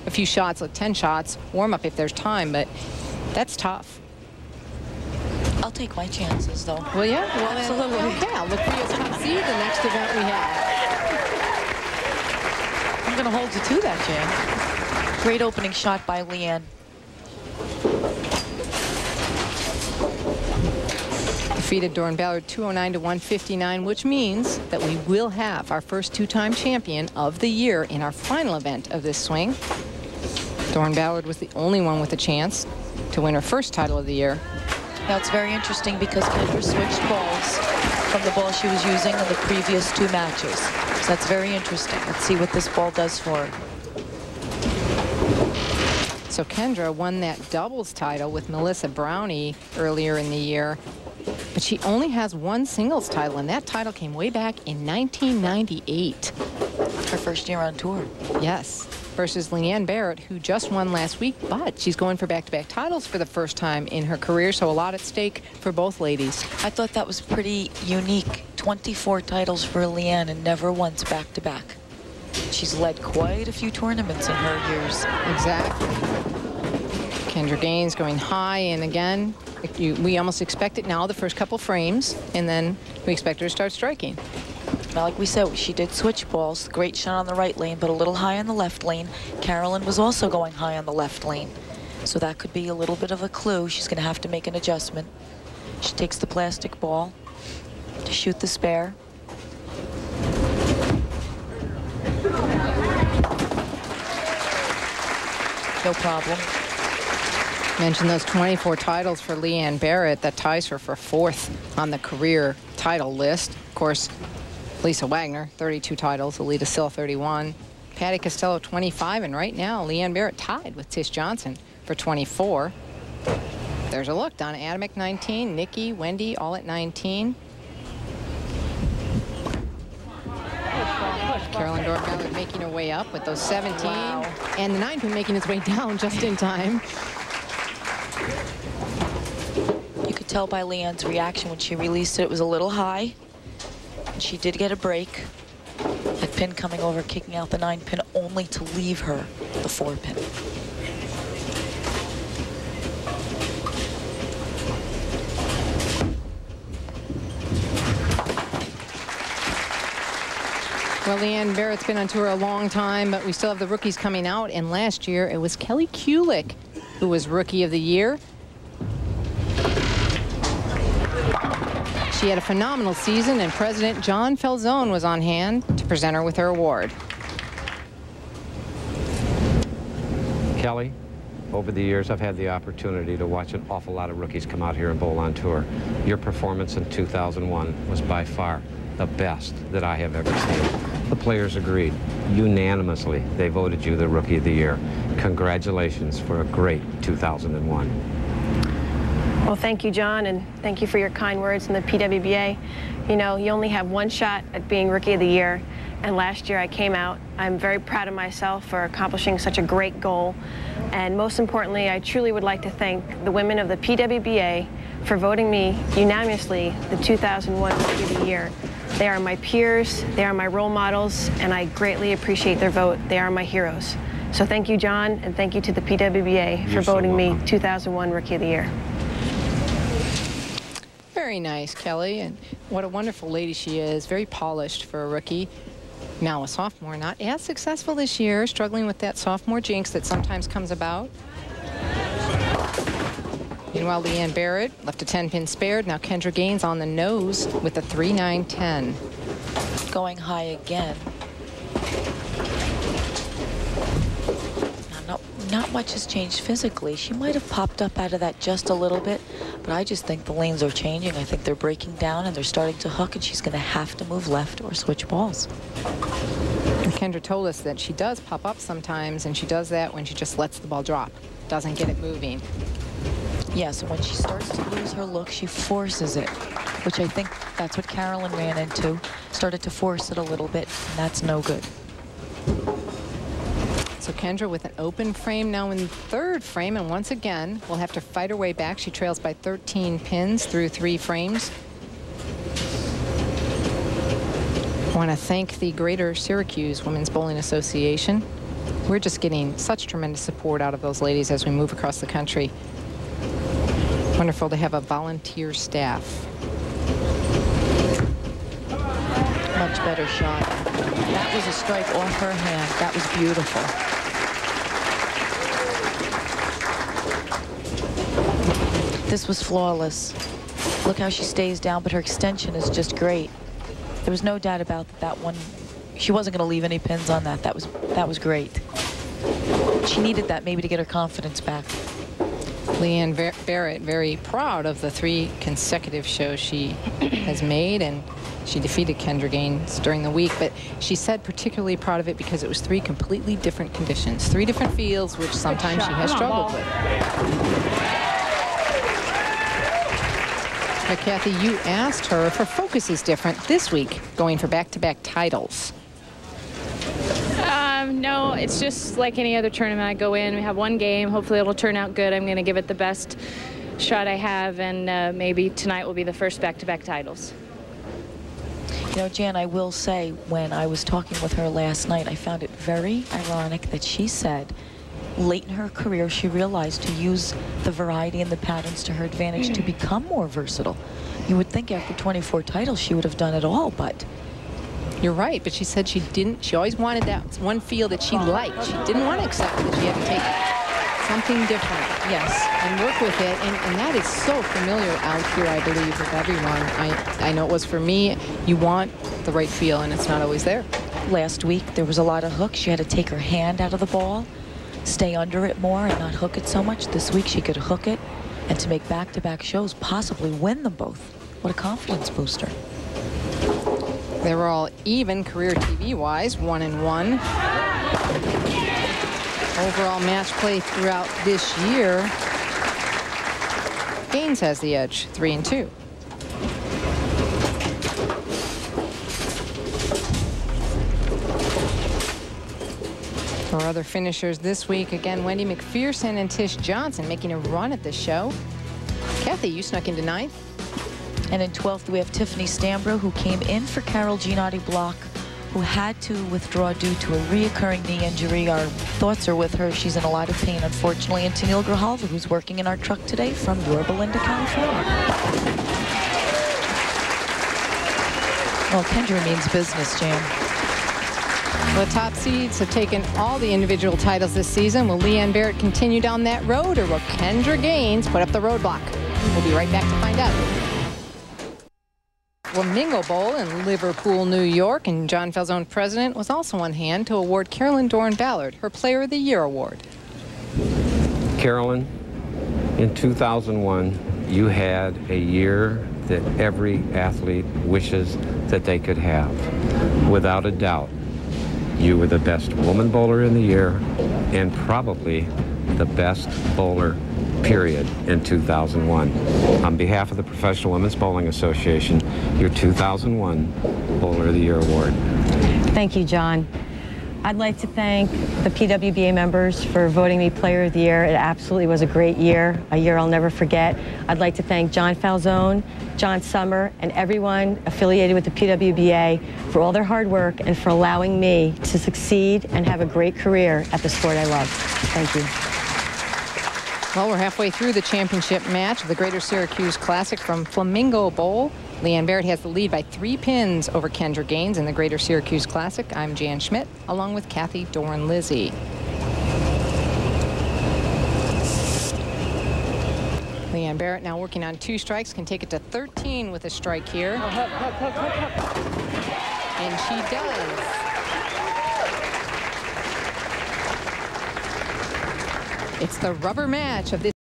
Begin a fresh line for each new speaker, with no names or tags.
a few shots, like 10 shots, warm up if there's time, but that's tough.
I'll take my chances, though.
Will you? Well,
absolutely.
Okay, I'll look for you as top seed the next event we have.
I'm going to hold you to that, Jan. Great opening shot by Leanne.
Defeated Doran Ballard 209 to 159, which means that we will have our first two-time champion of the year in our final event of this swing. Doran Ballard was the only one with a chance to win her first title of the year.
Now it's very interesting because Kendra switched balls from the ball she was using in the previous two matches. So that's very interesting. Let's see what this ball does for her.
So Kendra won that doubles title with Melissa Brownie earlier in the year, but she only has one singles title, and that title came way back in 1998.
Her first year on tour.
Yes, versus Leanne Barrette, who just won last week, but she's going for back-to-back titles for the first time in her career, so a lot at stake for both ladies.
I thought that was pretty unique. 24 titles for Leanne and never once back-to-back. She's led quite a few tournaments in her years.
Exactly. Kendra Gaines going high, and again, we almost expect it now the first couple frames, and then we expect her to start striking.
Now, like we said, she did switch balls. Great shot on the right lane, but a little high on the left lane. Carolyn was also going high on the left lane. So that could be a little bit of a clue. She's going to have to make an adjustment. She takes the plastic ball to shoot the spare. No problem.
Mentioned those 24 titles for Leanne Barrette. That ties her for fourth on the career title list. Of course, Lisa Wagner, 32 titles. Alita Sill, 31. Patty Costello, 25. And right now, Leanne Barrette tied with Tish Johnson for 24. There's a look. Donna Adamek, 19. Nikki, Wendy, all at 19. Carolyn Doran making her way up with those 17.
Wow.
And the 9-pin making its way down just in time.
You could tell by Leanne's reaction when she released it, it was a little high. And she did get a break. That pin coming over, kicking out the 9-pin, only to leave her the 4-pin.
Well, Leanne Barrette's been on tour a long time, but we still have the rookies coming out. And last year, it was Kelly Kulick who was Rookie of the Year. She had a phenomenal season, and President John Falzone was on hand to present her with her award.
Kelly, over the years, I've had the opportunity to watch an awful lot of rookies come out here and bowl on tour. Your performance in 2001 was by far the best that I have ever seen. The players agreed. Unanimously, they voted you the Rookie of the Year. Congratulations for a great 2001.
Well, thank you, John, and thank you for your kind words in the PWBA. You know, you only have one shot at being Rookie of the Year, and last year I came out. I'm very proud of myself for accomplishing such a great goal, and most importantly, I truly would like to thank the women of the PWBA for voting me unanimously the 2001 Rookie of the Year. They are my peers, they are my role models, and I greatly appreciate their vote. They are my heroes. So thank you, John, and thank you to the PWBA for voting me 2001 Rookie of the Year.
Very nice, Kelly, and what a wonderful lady she is. Very polished for a rookie. Now a sophomore, not as successful this year, struggling with that sophomore jinx that sometimes comes about. Meanwhile, Leanne Barrette left a 10-pin spared. Now Kendra Gaines on the nose with a 3-9-10.
Going high again. Now, not much has changed physically. She might have popped up out of that just a little bit, but I just think the lanes are changing. I think they're breaking down and they're starting to hook, and she's going to have to move left or switch balls.
And Kendra told us that she does pop up sometimes, and she does that when she just lets the ball drop, doesn't get it moving.
Yes, when she starts to lose her look, she forces it, which I think that's what Carolyn ran into. Started to force it a little bit, and that's no good.
So Kendra with an open frame now in the third frame, and once again, will have to fight her way back. She trails by 13 pins through 3 frames. I want to thank the Greater Syracuse Women's Bowling Association We're just getting such tremendous support out of those ladies as we move across the country. Wonderful to have a volunteer staff.
Much better shot. That was a strike off her hand. That was beautiful. This was flawless. Look how she stays down, but her extension is just great. There was no doubt about that one. She wasn't going to leave any pins on that. That was great. She needed that maybe to get her confidence back.
Leanne Barrette very proud of the 3 consecutive shows she has made, and she defeated Kendra Gaines during the week, but she said particularly proud of it because it was 3 completely different conditions, 3 different fields, which sometimes she has struggled with. But Kathy, you asked her if her focus is different this week, going for back-to-back titles.
No, it's just like any other tournament. I go in, we have 1 game. Hopefully it'll turn out good. I'm going to give it the best shot I have, and maybe tonight will be the first back-to-back titles.
You know, Jan, I will say, when I was talking with her last night, I found it very ironic that she said late in her career she realized to use the variety and the patterns to her advantage to become more versatile. You would think after 24 titles she would have done it all, but...
You're right, but she said she didn't. She always wanted that one field that she liked. She didn't want to accept that she had to take something different.
Yes.
And work with it. And that is so familiar out here, I believe, with everyone. I know it was for me. You want the right feel, and it's not always there.
Last week, there was a lot of hooks. She had to take her hand out of the ball, stay under it more, and not hook it so much. This week, she could hook it, and to make back-to-back shows, possibly win them both. What a confidence booster.
They were all even career TV-wise, 1-1. Overall match play throughout this year, Gaines has the edge, 3-2. For other finishers this week, again, Wendy McPherson and Tish Johnson making a run at this show. Kathy, you snuck into 9th.
And in 12th, we have Tiffany Stambro, who came in for Carol Giannotti-Block, who had to withdraw due to a reoccurring knee injury. Our thoughts are with her. She's in a lot of pain, unfortunately. And Tennille Grijalva, who's working in our truck today from Yorba Linda, California. Well, Kendra means business, Jan.
The top seeds have taken all the individual titles this season. Will Leanne Barrette continue down that road, or will Kendra Gaines put up the roadblock? We'll be right back to find out. Flamingo Bowl in Liverpool, New York, and John Falzone, president, was also on hand to award Carolyn Doran-Ballard her Player of the Year award.
Carolyn, in 2001, you had a year that every athlete wishes that they could have. Without a doubt, you were the best woman bowler in the year and probably the best bowler, period, in 2001. On behalf of the Professional Women's Bowling Association, your 2001 Bowler of the Year Award.
Thank you, John. I'd like to thank the PWBA members for voting me Player of the Year. It absolutely was a great year, a year I'll never forget. I'd like to thank John Falzone, John Summer, and everyone affiliated with the PWBA for all their hard work and for allowing me to succeed and have a great career at the sport I love. Thank you.
Well, we're halfway through the championship match of the Greater Syracuse Classic from Flamingo Bowl. Leanne Barrette has the lead by 3 pins over Kendra Gaines in the Greater Syracuse Classic. I'm Jan Schmidt, along with Kathy Doran-Lizzie. Leanne Barrette now working on 2 strikes, can take it to 13 with a strike here. And she does. It's the rubber match of this